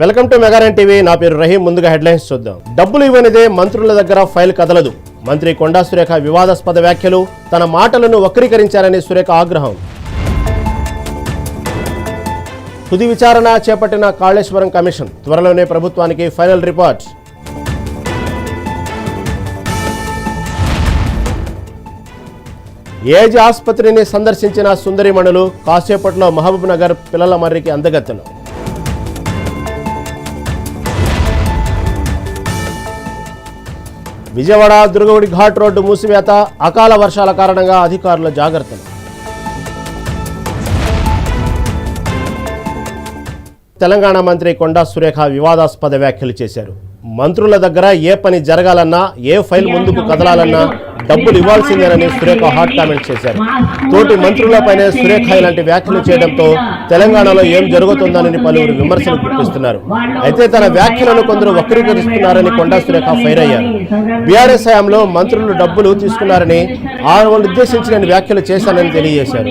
Welcome to Mega Nine TV. నా పేరు రహీం. ముందుగా హెడ్లైన్స్ చూద్దాం. డబ్బులు ఇవ్వనిదే మంత్రుల దగ్గర ఫైల్ కదలదు. మంత్రి కొండా సురేఖ వివాదాస్పద వ్యాఖ్యలు, తన మాటలను వక్రీకరించారని సురేఖ ఆగ్రహం. తుది విచారణ చేపట్టిన కాళేశ్వరం కమిషన్, త్వరలోనే ప్రభుత్వానికి ఫైనల్ రిపోర్ట్. ఏజీ ఆసుపత్రిని సందర్శించిన సుందరిమణులు, కాసేపట్లో మహబూబ్ నగర్ పిల్లల మర్రికి అందగత్తెలు. విజయవాడ దుర్గగుడి ఘాట్ రోడ్డు మూసివేత, అకాల వర్షాల కారణంగా అధికారుల జాగ్రత్తలు. తెలంగాణ మంత్రి కొండా సురేఖ వివాదాస్పద వ్యాఖ్యలు చేశారు. మంత్రుల దగ్గర ఏ పని జరగాలన్నా, ఏ ఫైల్ ముందుకు కదలాలన్నా డబ్బులు ఇవ్వాల్సిందేనని సురేఖ హాట్ కామెంట్ చేశారు. తోటి మంత్రులపైనే సురేఖ ఇలాంటి వ్యాఖ్యలు చేయడంతో తెలంగాణలో ఏం జరుగుతుందని పలువురు విమర్శలు గుర్తిస్తున్నారు. అయితే తన వ్యాఖ్యలను కొందరు వక్రీకరిస్తున్నారని కొండా సురేఖ ఫైర్ అయ్యారు. బీఆర్ఎస్ హయాంలో మంత్రులు డబ్బులు తీసుకున్నారని, వాళ్ళు ఉద్దేశించిన వ్యాఖ్యలు చేశానని తెలియజేశారు.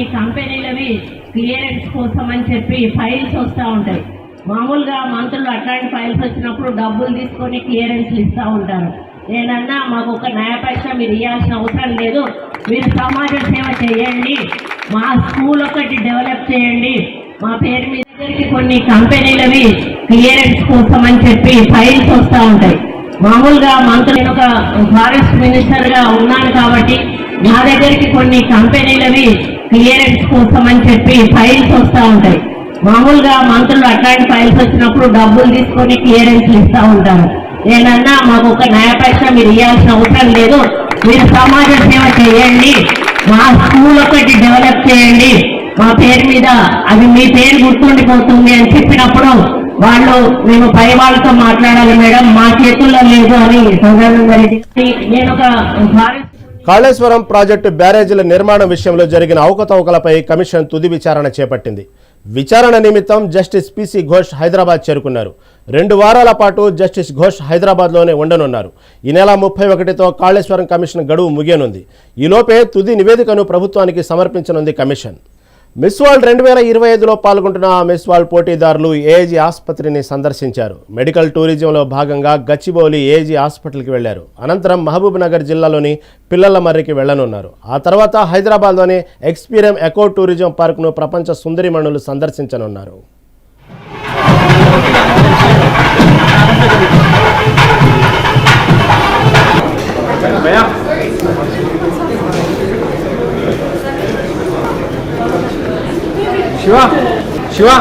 మామూలుగా మంత్రులు అట్లాంటి ఫైల్స్ వచ్చినప్పుడు డబ్బులు తీసుకొని క్లియరెన్స్లు ఇస్తూ ఉంటారు. నేనన్నా మాకు ఒక న్యాయ పైసా మీరు ఇవ్వాల్సిన అవసరం లేదు, మీరు సమాజ సేవ చేయండి, మా స్కూల్ ఒకటి డెవలప్ చేయండి, మా పేరు మీ దగ్గరికి కొన్ని కంపెనీలవి క్లియరెన్స్ కోసం అని చెప్పి ఫైల్స్ వస్తూ ఉంటాయి. మామూలుగా మంత్రులు, నేను ఒక ఫారెస్ట్ మినిస్టర్గా ఉన్నాను కాబట్టి నా దగ్గరికి కొన్ని కంపెనీలవి క్లియరెన్స్ కోసం అని చెప్పి ఫైల్స్ వస్తూ ఉంటాయి. మామూలుగా మంత్రులు అట్లాంటి ఫైల్స్ వచ్చినప్పుడు డబ్బులు తీసుకొని క్లియరెన్స్లు ఇస్తూ ఉంటారు. నేనన్నా మాకు ఒక న్యాయ పైసా మీరు ఇవ్వాల్సిన అవసరం లేదు, మీరు సమాజ సేవ చేయండి, మా స్కూల్ ఒకటి డెవలప్ చేయండి, మా పేరు మీద అది మీ పేరు గుర్తుండిపోతుంది అని చెప్పినప్పుడు వాళ్ళు మేము పై వాళ్ళతో మాట్లాడాలి మేడం, మా చేతుల్లో లేదు అని సదానంద రెడ్డి. నేను ఒక కాళేశ్వరం ప్రాజెక్టు బ్యారేజీల నిర్మాణం విషయంలో జరిగిన అవకతవకలపై కమిషన్ తుది విచారణ చేపట్టింది. విచారణ నిమిత్తం జస్టిస్ పిసి ఘోష్ హైదరాబాద్ చేరుకున్నారు. 2 వారాల పాటు జస్టిస్ ఘోష్ హైదరాబాద్లోనే ఉండనున్నారు. ఈ నెల 31తో కాళేశ్వరం కమిషన్ గడువు ముగియనుంది. ఈలోపే తుది నివేదికను ప్రభుత్వానికి సమర్పించనుంది కమిషన్. మిస్ వరల్డ్ 2025లో పాల్గొంటున్న మిస్ వరల్డ్ పోటీదారులు ఏజీ ఆసుపత్రిని సందర్శించారు. మెడికల్ టూరిజంలో భాగంగా గచ్చిబౌలి ఏజీ హాస్పిటల్కి వెళ్లారు. అనంతరం మహబూబ్ నగర్ జిల్లాలోని పిల్లల మర్రికి వెళ్లనున్నారు. ఆ తర్వాత హైదరాబాద్లోని ఎక్స్పీరియం ఎకో టూరిజం పార్కును ప్రపంచ సుందరిమణులు సందర్శించనున్నారు. శివా శివా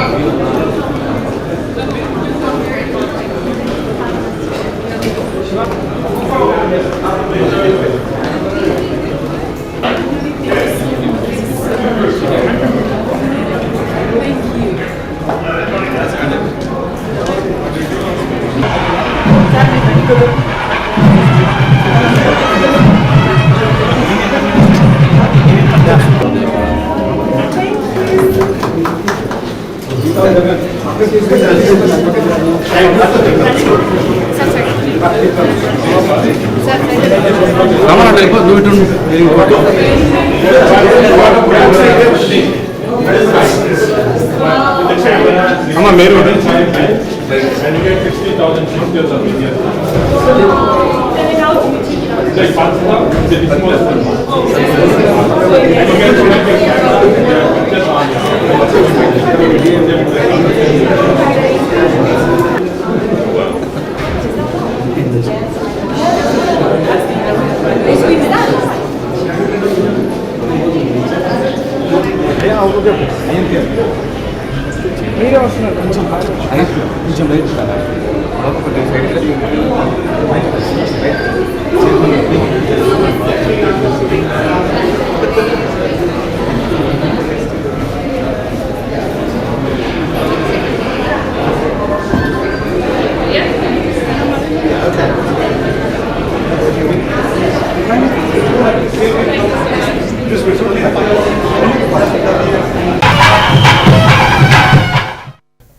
మీరు మీరే వస్తున్నారు. కొంచెం బయట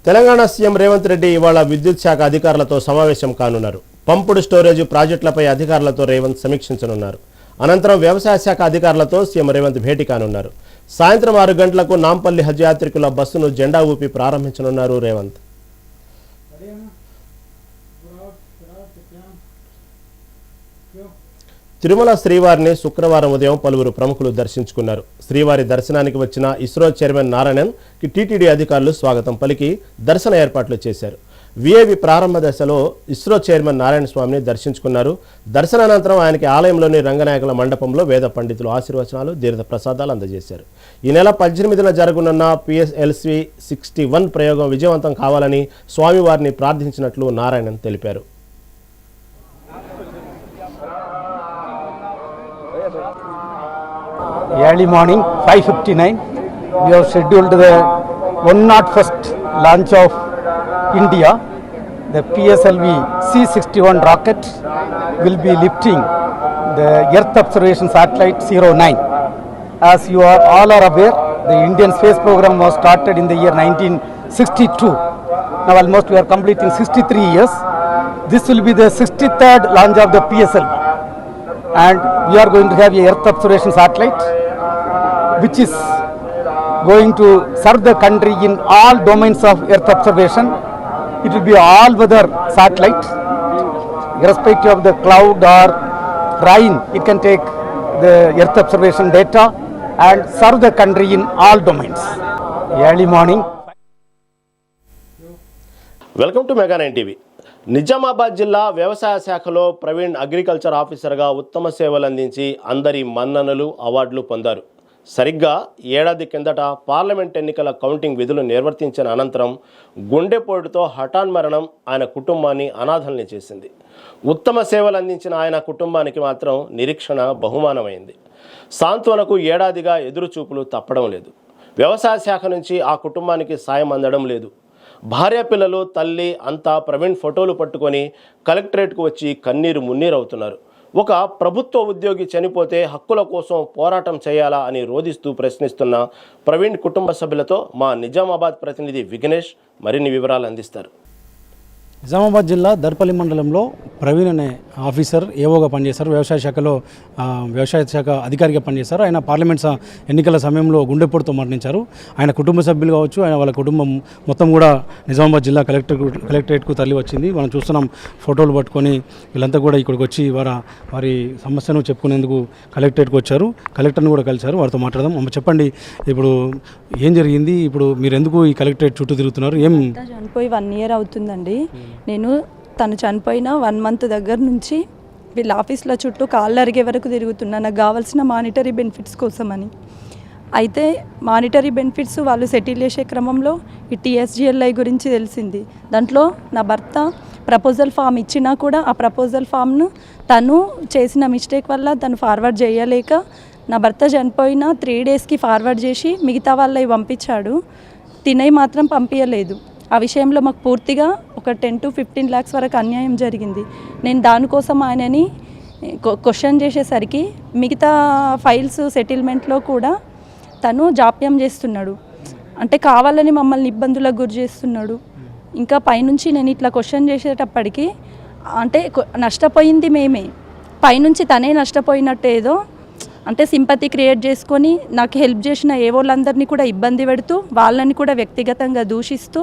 తెలంగాణ సీఎం రేవంత్ రెడ్డి ఇవాళ విద్యుత్ శాఖ అధికారులతో సమావేశం కానున్నారు. పంపుడు స్టోరేజ్ ప్రాజెక్టులపై అధికారులతో రేవంత్ సమీక్షించనున్నారు. అనంతరం వ్యవసాయ శాఖ అధికారులతో సీఎం రేవంత్ భేటీ కానున్నారు. సాయంత్రం 6 గంటలకు నాంపల్లి హజ్ యాత్రికుల బస్సును జెండా ఊపి ప్రారంభించనున్నారు రేవంత్. తిరుమల శ్రీవారిని శుక్రవారం ఉదయం పలువురు ప్రముఖులు దర్శించుకున్నారు. శ్రీవారి దర్శనానికి వచ్చిన ఇస్రో చైర్మన్ నారాయణన్కి టీటీడీ అధికారులు స్వాగతం పలికి దర్శన ఏర్పాట్లు చేశారు. విఐవి ప్రారంభ దశలో ఇస్రో చైర్మన్ నారాయణ స్వామిని దర్శించుకున్నారు. దర్శనానంతరం ఆయనకి ఆలయంలోని రంగనాయకుల మండపంలో వేద పండితులు ఆశీర్వచనాలు, తీర్థ ప్రసాదాలు అందజేశారు. ఈ నెల 18న జరగనున్న PSLV 61 ప్రయోగం విజయవంతం కావాలని స్వామివారిని ప్రార్థించినట్లు నారాయణన్ తెలిపారు. Early morning 5:59 we have scheduled the 101st launch of India. The PSLV C61 rocket will be lifting the Earth observation satellite 09. As you all are aware, the Indian space program was started in the year 1962. Now almost we are completing 63 years. This will be the 63rd launch of the PSLV, and we are going to have a Earth observation satellite which is going to serve the country in all domains of Earth observation. It will be all weather satellite, irrespective of the cloud or rain. It can take the Earth observation data and serve the country in all domains. Early morning. Welcome to mega 9 TV. Nizamabad జిల్లా వ్యవసాయ శాఖలో Praveen agriculture ఆఫీసర్గా ఉత్తమ సేవలు అందించి అందరి మన్ననలు, అవార్డులు పొందారు. సరిగ్గా ఏడాది కిందట పార్లమెంట్ ఎన్నికల కౌంటింగ్ విధులు నిర్వర్తించిన అనంతరం గుండెపోటుతో హఠాన్ మరణం ఆయన కుటుంబాన్ని అనాథల్ని చేసింది. ఉత్తమ సేవలు అందించిన ఆయన కుటుంబానికి మాత్రం నిరీక్షణ బహుమానమైంది. సాంత్వనకు ఏడాదిగా ఎదురుచూపులు తప్పడం లేదు. వ్యవసాయ శాఖ నుంచి ఆ కుటుంబానికి సాయం అందడం లేదు. భార్య, పిల్లలు, తల్లి అంతా ప్రవీణ్ ఫోటోలు పట్టుకొని కలెక్టరేట్కు వచ్చి కన్నీరు మున్నీరవుతున్నారు. ఒక ప్రభుత్వ ఉద్యోగి చనిపోతే హక్కుల కోసం పోరాటం చేయాలా అని రోధిస్తూ ప్రశ్నిస్తున్న ప్రవీణ్ కుటుంబ సభ్యులతో మా నిజామాబాద్ ప్రతినిధి విఘ్నేష్ మరిన్ని వివరాలు అందిస్తారు. నిజామాబాద్ జిల్లా దర్పల్లి మండలంలో ప్రవీణ్ అనే ఆఫీసర్ ఏవోగా పనిచేశారు. వ్యవసాయ శాఖలో వ్యవసాయ శాఖ అధికారిగా పనిచేశారు. ఆయన పార్లమెంట్ ఎన్నికల సమయంలో గుండెపోటుతో మరణించారు. ఆయన కుటుంబ సభ్యులు కావచ్చు, ఆయన వాళ్ళ కుటుంబం మొత్తం కూడా నిజామాబాద్ జిల్లా కలెక్టరేట్కు తరలి వచ్చింది. మనం చూస్తున్నాం, ఫోటోలు పట్టుకొని వీళ్ళంతా కూడా ఇక్కడికి వచ్చి వారి సమస్యను చెప్పుకునేందుకు కలెక్టరేట్కి వచ్చారు. కలెక్టర్ని కూడా కలిశారు. వారితో మాట్లాడదాం. అమ్మ, చెప్పండి, ఇప్పుడు ఏం జరిగింది? ఇప్పుడు మీరు ఎందుకు ఈ కలెక్టరేట్ చుట్టూ తిరుగుతున్నారు? చనిపోయి 1 year అవుతుందండి. నేను తను చనిపోయిన 1 month దగ్గర నుంచి వీళ్ళ ఆఫీస్లో చుట్టూ కాళ్ళు అరిగే వరకు తిరుగుతున్నా, నాకు కావాల్సిన మానిటరీ బెనిఫిట్స్ కోసమని. అయితే మానిటరీ బెనిఫిట్స్ వాళ్ళు సెటిల్ చేసే క్రమంలో ఈ TSGLI గురించి తెలిసింది. దాంట్లో నా భర్త ప్రపోజల్ ఫామ్ ఇచ్చినా కూడా ఆ ప్రపోజల్ ఫామ్ను తను చేసిన మిస్టేక్ వల్ల తను ఫార్వర్డ్ చేయలేక నా భర్త చనిపోయిన 3 daysకి ఫార్వర్డ్ చేసి మిగతా వాళ్ళవి పంపించాడు. తినవి మాత్రం పంపించలేదు. ఆ విషయంలో మాకు పూర్తిగా ఒక 10 to 15 lakhs వరకు అన్యాయం జరిగింది. నేను దానికోసం ఆయనని క్వశ్చన్ చేసేసరికి మిగతా ఫైల్స్ సెటిల్మెంట్లో కూడా తను జాప్యం చేస్తున్నాడు. అంటే కావాలని మమ్మల్ని ఇబ్బందులకు గురి చేస్తున్నాడు. ఇంకా పైనుంచి నేను ఇట్లా క్వశ్చన్ చేసేటప్పటికి అంటే నష్టపోయింది మేమే, పైనుంచి తనే నష్టపోయినట్టు ఏదో అంటే సింపతి క్రియేట్ చేసుకొని నాకు హెల్ప్ చేసిన వాళ్ళందరినీ కూడా ఇబ్బంది పెడుతూ వాళ్ళని కూడా వ్యక్తిగతంగా దూషిస్తూ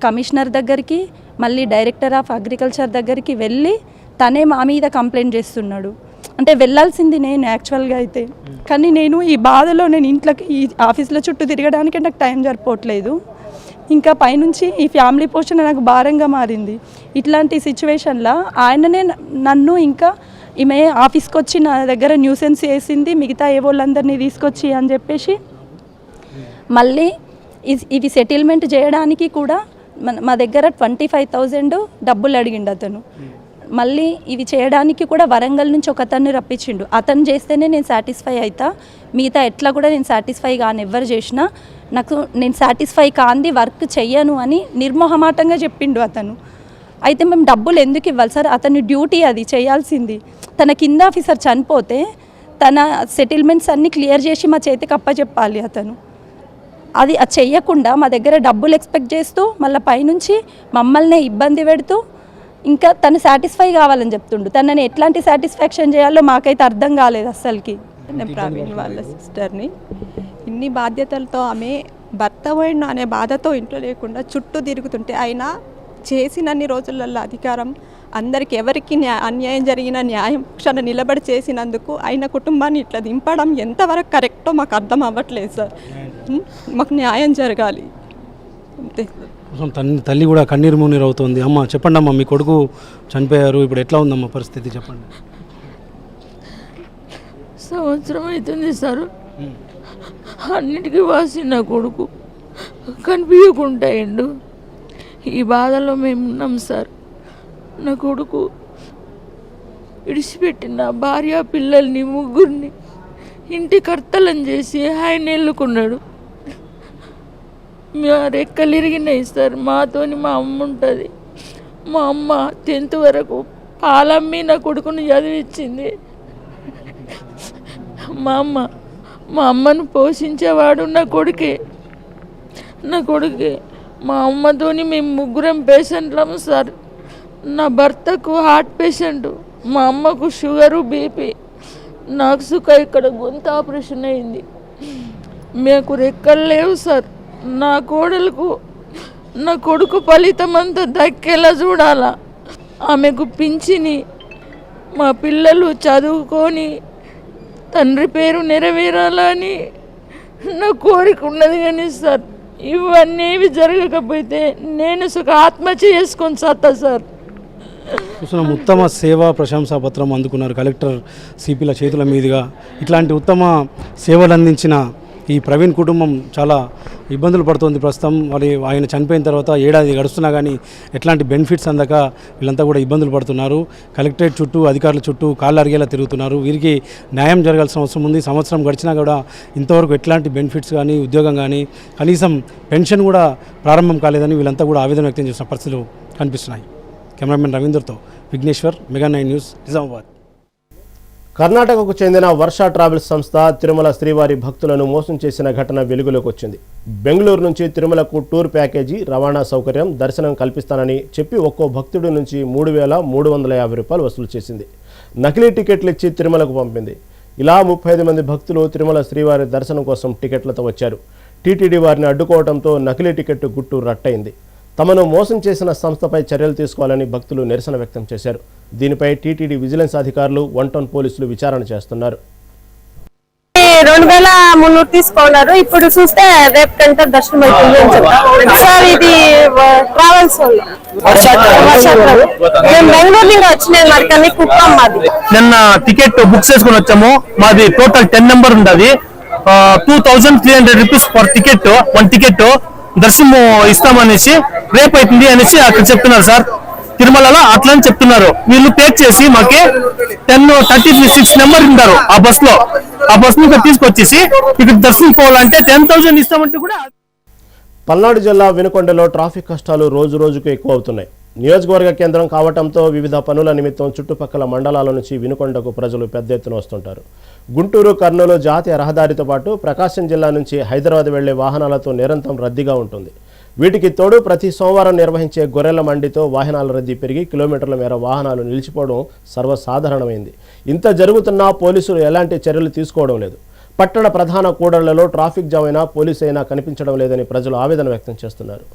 కమిషనర్ దగ్గరికి, మళ్ళీ డైరెక్టర్ ఆఫ్ అగ్రికల్చర్ దగ్గరికి వెళ్ళి తనే మా మీద కంప్లైంట్ చేస్తున్నాడు. అంటే వెళ్ళాల్సింది నేను యాక్చువల్గా అయితే, కానీ నేను ఈ బాధలో నేను ఇంట్లోకి ఈ ఆఫీస్లో చుట్టూ తిరగడానికి నాకు టైం సరిపోవట్లేదు. ఇంకా పైనుంచి ఈ ఫ్యామిలీ పోషణ నాకు భారంగా మారింది. ఇట్లాంటి సిచ్యువేషన్లో ఆయననే నన్ను ఇంకా ఈమె ఆఫీస్కి వచ్చి నా దగ్గర న్యూసెన్స్ వేసింది, మిగతా వాళ్ళందరినీ తీసుకొచ్చి అని చెప్పేసి మళ్ళీ ఇవి సెటిల్మెంట్ చేయడానికి కూడా మా దగ్గర 25,000 డబ్బులు అడిగిండు అతను. మళ్ళీ ఇవి చేయడానికి కూడా వరంగల్ నుంచి ఒక అతన్ని రప్పించిండు. అతను చేస్తేనే నేను సాటిస్ఫై అవుతా, మిగతా ఎట్లా కూడా నేను సాటిస్ఫై కాని ఎవరు చేసినా నేను సాటిస్ఫై కాంది వర్క్ చెయ్యను అని నిర్మోహమాటంగా చెప్పిండు అతను. అయితే మేము డబ్బులు ఎందుకు ఇవ్వాలి సార్? అతని డ్యూటీ అది చేయాల్సింది. తన కింద ఆఫీసర్ చనిపోతే తన సెటిల్మెంట్స్ అన్నీ క్లియర్ చేసి మా చేతికి అప్పచెప్పాలి అతను. అది చెయ్యకుండా మా దగ్గర డబ్బులు ఎక్స్పెక్ట్ చేస్తూ మళ్ళీ పైనుంచి మమ్మల్ని ఇబ్బంది పెడుతూ ఇంకా తను సాటిస్ఫై కావాలని చెప్తుండు. తనని ఎట్లాంటి సాటిస్ఫాక్షన్ చేయాలో మాకైతే అర్థం కాలేదు అస్సలకి. నేను ప్రవీణ్ వాళ్ళ సిస్టర్ని. ఇన్ని బాధ్యతలతో ఆమె భర్త పోయిన అనే బాధతో ఇంట్లో లేకుండా చుట్టూ తిరుగుతుంటే ఆయన చేసినన్ని రోజులలో అధికారం అందరికి ఎవరికి అన్యాయం జరిగిన న్యాయం క్షణ నిలబడి చేసినందుకు ఆయన కుటుంబాన్ని ఇట్లా దింపడం ఎంతవరకు కరెక్టో మాకు అర్థం అవ్వట్లేదు సార్. మాకు న్యాయం జరగాలి అంతే. తల్లి కూడా కన్నీరు మున్నీరు అవుతుంది. అమ్మ చెప్పండి అమ్మా, మీ కొడుకు చనిపోయారు, ఇప్పుడు ఎట్లా ఉందమ్మా పరిస్థితి చెప్పండి. సంవత్సరం అవుతుంది సార్, అన్నిటికీ వాసి నా కొడుకు కనిపించకుండా అయ్యిండు. ఈ బాధలో మేము ఉన్నాం సార్. నా కొడుకు ఇడిచిపెట్టిన భార్య పిల్లల్ని ముగ్గురిని ఇంటి కర్తలను చేసి ఆయన ఎల్లుకున్నాడు. మా రెక్కలు ఇరిగినాయి సార్. మాతోని మా అమ్మ ఉంటుంది. మా అమ్మ 10th వరకు పాలమ్మి నా కొడుకుని చదివించింది. మా అమ్మను పోషించేవాడు నా కొడుకే. మా అమ్మతోని మేము ముగ్గురం పేషెంట్లం సార్. నా భర్తకు హార్ట్ పేషెంట్, మా అమ్మకు షుగరు బీపీ, నాకు సుఖ ఇక్కడ గొంతు ఆపరేషన్ అయింది. మాకు రెక్కలు లేవు సార్. నా కోడలకు నా కొడుకు ఫలితం అంతా దక్కేలా చూడాలా. ఆమెకు పింఛని, మా పిల్లలు చదువుకొని తండ్రి పేరు నెరవేరాలని నా కోరిక ఉన్నది. కానీ సార్ ఇవన్నీ జరగకపోతే నేను సుఖ ఆత్మహత్య చేసుకొని సత్తా సార్. చూస్తున్నాం, ఉత్తమ సేవా ప్రశంసా పత్రం అందుకున్నారు కలెక్టర్ సిపిల చేతుల మీదుగా. ఇట్లాంటి ఉత్తమ సేవలు అందించిన ఈ ప్రవీణ్ కుటుంబం చాలా ఇబ్బందులు పడుతుంది ప్రస్తుతం. ఆయన చనిపోయిన తర్వాత ఏడాది గడుస్తున్నా కానీ ఎట్లాంటి బెనిఫిట్స్ అందక వీళ్ళంతా కూడా ఇబ్బందులు పడుతున్నారు. కలెక్టరేట్ చుట్టూ అధికారుల చుట్టూ కాళ్ళు అరిగేలా తిరుగుతున్నారు. వీరికి న్యాయం జరగాల్సిన అవసరం ఉంది. సంవత్సరం గడిచినా కూడా ఇంతవరకు ఎట్లాంటి బెనిఫిట్స్ కానీ ఉద్యోగం కానీ కనీసం పెన్షన్ కూడా ప్రారంభం కాలేదని వీళ్ళంతా కూడా ఆవేదన వ్యక్తం చేసిన పరిస్థితులు కనిపిస్తున్నాయి. కెమెరామెన్ రవీందర్తో విఘ్నేశ్వర్, మెగా 9 న్యూస్, నిజామాబాద్. కర్ణాటకకు చెందిన వర్ష ట్రావెల్స్ సంస్థ తిరుమల శ్రీవారి భక్తులను మోసం చేసిన ఘటన వెలుగులోకి వచ్చింది. బెంగళూరు నుంచి తిరుమలకు టూర్ ప్యాకేజీ, రవాణా సౌకర్యం, దర్శనం కల్పిస్తానని చెప్పి ఒక్కో భక్తుడి నుంచి 3,350 రూపాయలు వసూలు చేసింది. నకిలీ టికెట్లు ఇచ్చి తిరుమలకు పంపింది. ఇలా 35 మంది భక్తులు తిరుమల శ్రీవారి దర్శనం కోసం టికెట్లతో వచ్చారు. టీటీడీ వారిని అడ్డుకోవడంతో నకిలీ టికెట్ గుట్టు రట్టయింది. తమను మోసం చేసిన సంస్థపై చర్యలు తీసుకోవాలని భక్తులు నిరసన వ్యక్తం చేశారు. దీనిపై టీటీడీ విజిలెన్స్ అధికారులు 1 టౌన్ పోలీసులు విచారణ చేస్తున్నారు. 2,300 తీసుకున్నారు. ఇప్పుడు చూస్తే రేపు కంటే దర్శనం అవుతుంది అని చెప్పారు సార్. ఇది ట్రావెల్స్ మేము బెంగళూరు నుంచి వచ్చినది మరి, కానీ కుప్పం మాది. నిన్న టికెట్ బుక్ చేసుకుని వచ్చాము. మాది టోటల్ 10 నెంబర్ ఉన్నది. 2,300 రూపీస్ పర్ టికెట్, 1 టికెట్ దర్శనం ఇస్తామనేసి రేపు అవుతుంది అనేసి అక్కడ చెప్తున్నారు సార్. తిరుమలలో అట్లా అని చెప్తున్నారు. వీళ్ళు పే చేసి మాకి 10:36 నెంబర్ ఉంటారు ఆ బస్ లో. ఆ బస్ ని తీసుకొచ్చేసి ఇక్కడ దర్శనం పోవాలంటే 10,000 ఇస్తామంటే కూడా. పల్నాడు జిల్లా వినుకొండలో ట్రాఫిక్ కష్టాలు రోజు రోజుకు ఎక్కువ అవుతున్నాయి. నియోజకవర్గ కేంద్రం కావడంతో వివిధ పనుల నిమిత్తం చుట్టుపక్కల మండలాల నుంచి వినుకొండకు ప్రజలు పెద్ద ఎత్తున వస్తుంటారు. గుంటూరు, కర్నూలు జాతీయ రహదారితో పాటు ప్రకాశం జిల్లా నుంచి హైదరాబాద్ వెళ్లే వాహనాలతో నిరంతరం రద్దీగా ఉంటుంది. వీటికి తోడు ప్రతి సోమవారం నిర్వహించే గొర్రెల మండితో వాహనాల రద్దీ పెరిగి కిలోమీటర్ల మేర వాహనాలు నిలిచిపోవడం సర్వసాధారణమైంది. ఇంత జరుగుతున్నా పోలీసులు ఎలాంటి చర్యలు తీసుకోవడం లేదు. పట్టణ ప్రధాన కూడళ్లలో ట్రాఫిక్ జామ్ అయినా పోలీసు అయినా కనిపించడం లేదని ప్రజలు ఆవేదన వ్యక్తం చేస్తున్నారు.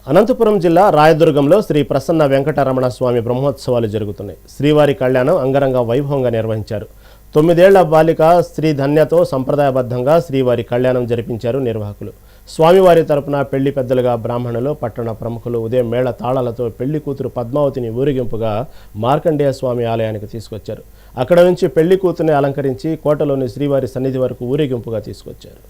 అనంతపురం జిల్లా రాయదుర్గంలో శ్రీ ప్రసన్న వెంకటరమణ స్వామి బ్రహ్మోత్సవాలు జరుగుతున్నాయి. శ్రీవారి కళ్యాణం అంగరంగ వైభవంగా నిర్వహించారు. 9 ఏళ్ల బాలిక శ్రీ ధన్యతో సంప్రదాయబద్ధంగా శ్రీవారి కళ్యాణం జరిపించారు నిర్వాహకులు. స్వామివారి తరపున పెళ్లి పెద్దలుగా బ్రాహ్మణులు, పట్టణ ప్రముఖులు ఉదయం మేళ తాళాలతో పెళ్లి కూతురు పద్మావతిని ఊరేగింపుగా మార్కండేయ స్వామి ఆలయానికి తీసుకొచ్చారు. అక్కడ నుంచి పెళ్లి కూతురుని అలంకరించి కోటలోని శ్రీవారి సన్నిధి వరకు ఊరేగింపుగా తీసుకొచ్చారు.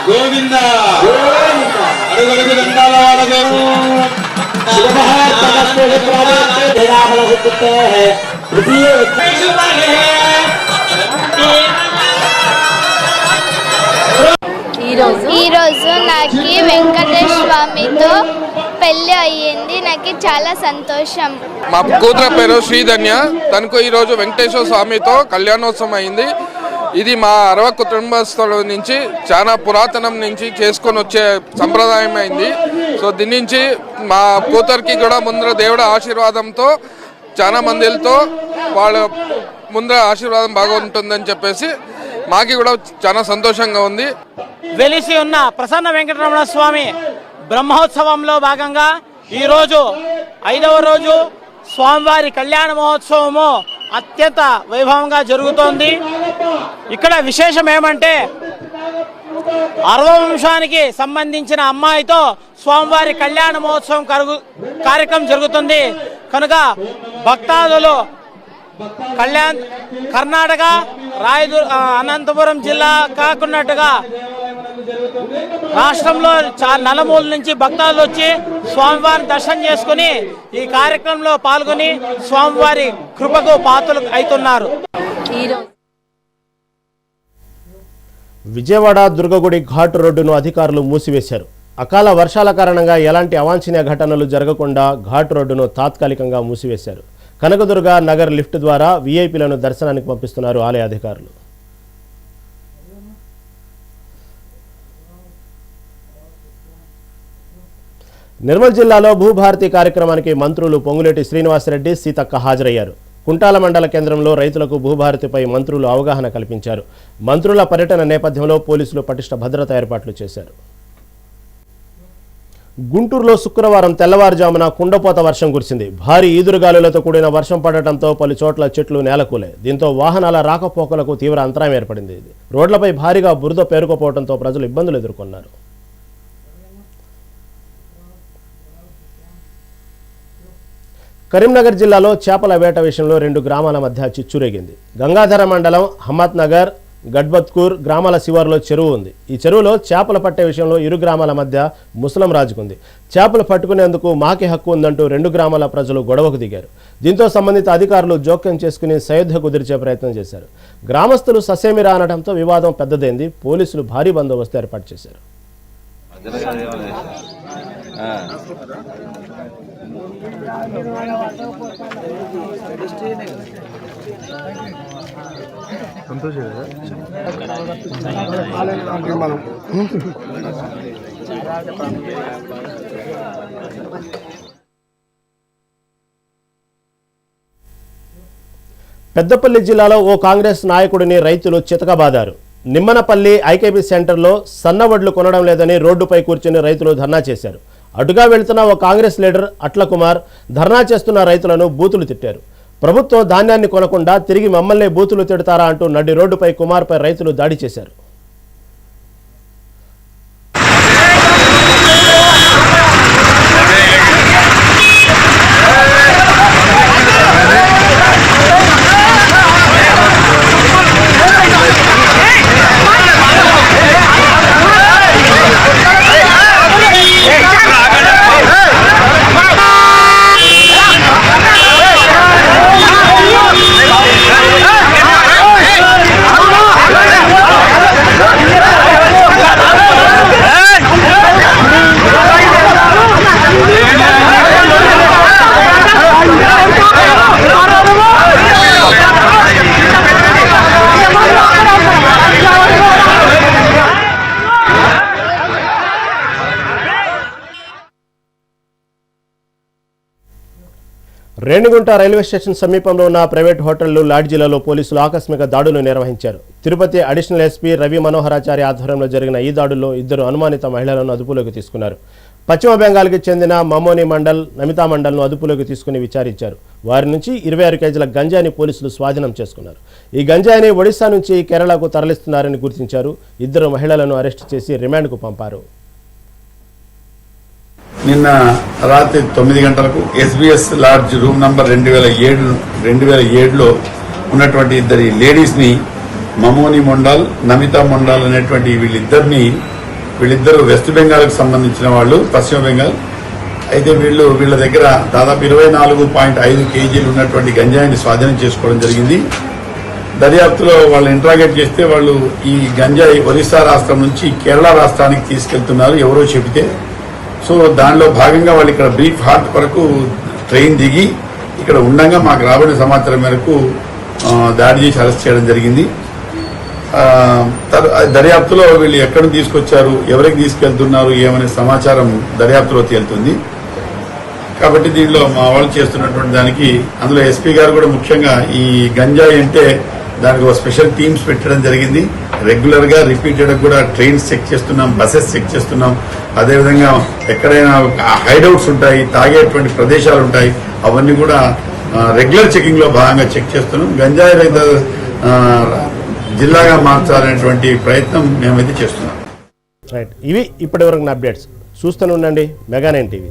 గోవింద ఈరోజు నాకు వెంకటేశ్వర స్వామితో పెళ్ళి అయ్యింది. నాకు చాలా సంతోషం. మా కూతురు పేరు శ్రీధన్య. తనకు ఈరోజు వెంకటేశ్వర స్వామితో కళ్యాణోత్సవం అయింది. ఇది మా అరవ కుటుంబస్తుల నుంచి చాలా పురాతనం నుంచి చేసుకొని వచ్చే సంప్రదాయం అయింది. సో దీని నుంచి మా కూతురికి కూడా ముందర దేవుడి ఆశీర్వాదంతో చాలా మందితో వాళ్ళ ముందర ఆశీర్వాదం బాగా ఉంటుందని చెప్పేసి మాకి కూడా చాలా సంతోషంగా ఉంది. వెలిసి ఉన్న ప్రసన్న వెంకటరమణ స్వామి బ్రహ్మోత్సవంలో భాగంగా ఈరోజు 5వ రోజు స్వామివారి కళ్యాణ మహోత్సవము అత్యంత వైభవంగా జరుగుతోంది. ఇక్కడ విశేషం ఏమంటే 60వ వంశానికి సంబంధించిన అమ్మాయితో స్వామివారి కళ్యాణ మహోత్సవం కార్యక్రమం జరుగుతుంది కనుక భక్తాదులు కర్ణాటక అనంతపురం జిల్లా కాకున్నట్టుగా రాష్ట్రంలో నలుమూల నుంచి భక్తాదులు వచ్చి స్వామివారిని దర్శనం చేసుకుని ఈ కార్యక్రమంలో పాల్గొని స్వామివారి కృపకు పాత్రలు అవుతున్నారు. విజయవాడ దుర్గగుడి ఘాట్ రోడ్డును అధికారులు మూసివేశారు. అకాల వర్షాల కారణంగా ఎలాంటి అవాంఛనీయ ఘటనలు జరగకుండా ఘాట్ రోడ్డును తాత్కాలికంగా మూసివేశారు. కనకదుర్గ నగర్ లిఫ్ట్ ద్వారా వీఐపీలను దర్శనానికి పంపిస్తున్నారు ఆలయ అధికారులు. నిర్మల్ జిల్లాలో భూభారతి కార్యక్రమానికి మంత్రులు పొంగులేటి శ్రీనివాసరెడ్డి, సీతక్క హాజరయ్యారు. కుంటాల మండల కేంద్రంలో రైతులకు భూభారతిపై మంత్రులు అవగాహన కల్పించారు. మంత్రుల పర్యటన నేపథ్యంలో పోలీసులు పటిష్ట భద్రతా ఏర్పాట్లు చేశారు. గుంటూరులో శుక్రవారం తెల్లవారుజామున కుండపోత వర్షం కురిసింది. భారీ ఈదురుగాలులతో కూడిన వర్షం పడటంతో పలు చోట్ల చెట్లు నేలకూలాయి. దీంతో వాహనాల రాకపోకలకు తీవ్ర అంతరాయం ఏర్పడింది. రోడ్లపై భారీగా బురద పేరుకుపోవడంతో ప్రజలు ఇబ్బందులు ఎదుర్కొన్నారు. కరీంనగర్ జిల్లాలో చేపల వేట విషయంలో 2 గ్రామాల మధ్య చిచ్చురేగింది. గంగాధర మండలం హమ్మత్ నగర్, గడ్బత్కూర్ గ్రామాల శివారులో చెరువు ఉంది. ఈ చెరువులో చేపలు పట్టే విషయంలో ఇరు గ్రామాల మధ్య ముసలం రాజుకుంది. చేపలు పట్టుకునేందుకు మాకి హక్కు ఉందంటూ 2 గ్రామాల ప్రజలు గొడవకు దిగారు. దీంతో సంబంధిత అధికారులు జోక్యం చేసుకుని సయోధ్య కుదిర్చే ప్రయత్నం చేశారు. గ్రామస్తులు ససేమిరా అనడంతో వివాదం పెద్దదైంది. పోలీసులు భారీ బందోబస్తు ఏర్పాటు చేశారు. పెద్దపల్లి జిల్లాలో ఓ కాంగ్రెస్ నాయకుడిని రైతులు చితకబాదారు. నిమ్మనపల్లి ఐకేపీ సెంటర్లో సన్నవడ్లు కొనడం లేదని రోడ్డుపై కూర్చుని రైతులు ధర్నా చేశారు. అటుగా వెళ్తున్న ఓ కాంగ్రెస్ లీడర్ అట్లకుమార్ ధర్నా చేస్తున్న రైతులను బూతులు తిట్టారు. ప్రభుత్వం ధాన్యాన్ని కొనకుండా తిరిగి మమ్మల్ని బూతులు తిడతారా అంటూ నడి రోడ్డుపై కుమార్పై రైతులు దాడి చేశారు. రేణిగుంట రైల్వే స్టేషన్ సమీపంలో ఉన్న ప్రైవేట్ హోటళ్లు, లాడ్జీలలో పోలీసులు ఆకస్మిక దాడులు నిర్వహించారు. తిరుపతి అడిషనల్ ఎస్పీ రవి మనోహరాచారి ఆధ్వర్యంలో జరిగిన ఈ దాడుల్లో 2 అనుమానిత మహిళలను అదుపులోకి తీసుకున్నారు. పశ్చిమ బెంగాల్కి చెందిన మమోని మండల్, నమితా మండల్ను అదుపులోకి తీసుకుని విచారించారు. వారి నుంచి 26 కేజీల గంజాయిని పోలీసులు స్వాధీనం చేసుకున్నారు. ఈ గంజాయిని ఒడిశా నుంచి కేరళకు తరలిస్తున్నారని గుర్తించారు. 2 మహిళలను అరెస్టు చేసి రిమాండ్కు పంపారు. నిన్న రాత్రి 9 గంటలకు ఎస్బీఎస్ లాడ్జ్ రూమ్ నంబర్ 2007లో ఉన్నటువంటి 2 లేడీస్ని మమోని మండల్, నమితా మండల్ అనేటువంటి వీళ్ళిద్దరు వెస్ట్ బెంగాల్కి సంబంధించిన వాళ్ళు, పశ్చిమ బెంగాల్. అయితే వీళ్ళ దగ్గర దాదాపు 24.5 కేజీలు ఉన్నటువంటి గంజాయిని స్వాధీనం చేసుకోవడం జరిగింది. దర్యాప్తులో వాళ్ళు ఇంట్రాగేట్ చేస్తే వాళ్ళు ఈ గంజాయి ఒరిస్సా రాష్ట్రం నుంచి కేరళ రాష్ట్రానికి తీసుకెళ్తున్నారు ఎవరో చెబితే. సో దానిలో భాగంగా వాళ్ళు ఇక్కడ బ్రీఫ్ హార్ట్ వరకు ట్రైన్ దిగి ఇక్కడ ఉండగా మాకు రాబడిన సమాచారం మేరకు దాడి చేసి అరెస్ట్ చేయడం జరిగింది. దర్యాప్తులో వీళ్ళు ఎక్కడ తీసుకొచ్చారు, ఎవరికి తీసుకెళ్తున్నారు ఏమనే సమాచారం దర్యాప్తులో తేలుతుంది. కాబట్టి దీనిలో మా వాళ్ళు చేస్తున్నటువంటి దానికి అందులో ఎస్పీ గారు కూడా ముఖ్యంగా ఈ గంజాయి అంటే దానికి ఒక స్పెషల్ టీమ్స్ పెట్టడం జరిగింది. రెగ్యులర్ గా రిపీటెడ్ కూడా ట్రైన్స్ చెక్ చేస్తున్నాం, బస్సెస్ చెక్ చేస్తున్నాం. అదేవిధంగా ఎక్కడైనా హైడౌట్స్ ఉంటాయి, తాగేటువంటి ప్రదేశాలు ఉంటాయి, అవన్నీ కూడా రెగ్యులర్ చెకింగ్ లో భాగంగా చెక్ చేస్తున్నాం. గంజాయి రహిత జిల్లాగా మార్చాలనేటువంటి ప్రయత్నం మేమైతే చేస్తున్నాం. రైట్, ఇవి ఇప్పటి వరకు అప్డేట్స్. చూస్తూనే ఉండండి మెగా 9 టీవీ.